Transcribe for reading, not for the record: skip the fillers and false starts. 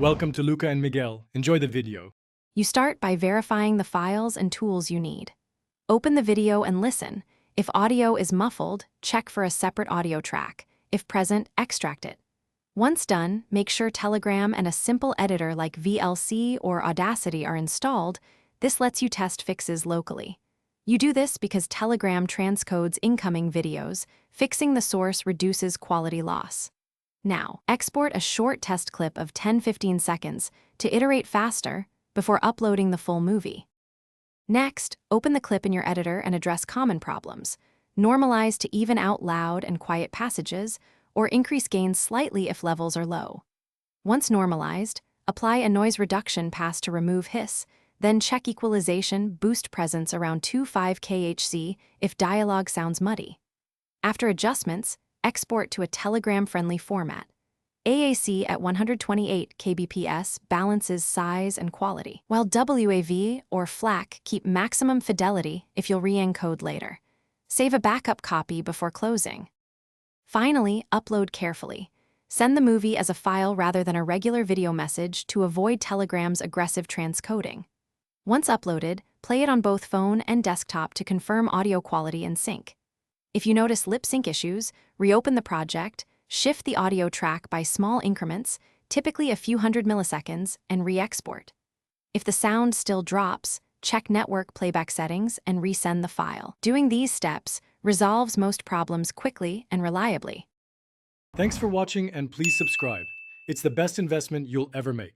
Welcome to Luca and Miguel. Enjoy the video. You start by verifying the files and tools you need. Open the video and listen. If audio is muffled, check for a separate audio track. If present, extract it. Once done, make sure Telegram and a simple editor like VLC or Audacity are installed. This lets you test fixes locally. You do this because Telegram transcodes incoming videos. Fixing the source reduces quality loss. Now, export a short test clip of 10-15 seconds to iterate faster before uploading the full movie. Next, open the clip in your editor and address common problems. Normalize to even out loud and quiet passages, or increase gain slightly if levels are low. Once normalized, apply a noise reduction pass to remove hiss, then check equalization, boost presence around 2.5 kHz if dialogue sounds muddy. After adjustments, export to a Telegram-friendly format. AAC at 128 kbps balances size and quality, while WAV or FLAC keep maximum fidelity if you'll re-encode later. Save a backup copy before closing. Finally, upload carefully. Send the movie as a file rather than a regular video message to avoid Telegram's aggressive transcoding. Once uploaded, play it on both phone and desktop to confirm audio quality and sync. If you notice lip sync issues, reopen the project, shift the audio track by small increments, typically a few hundred milliseconds, and re-export. If the sound still drops, check network playback settings and resend the file. Doing these steps resolves most problems quickly and reliably. Thanks for watching and please subscribe. It's the best investment you'll ever make.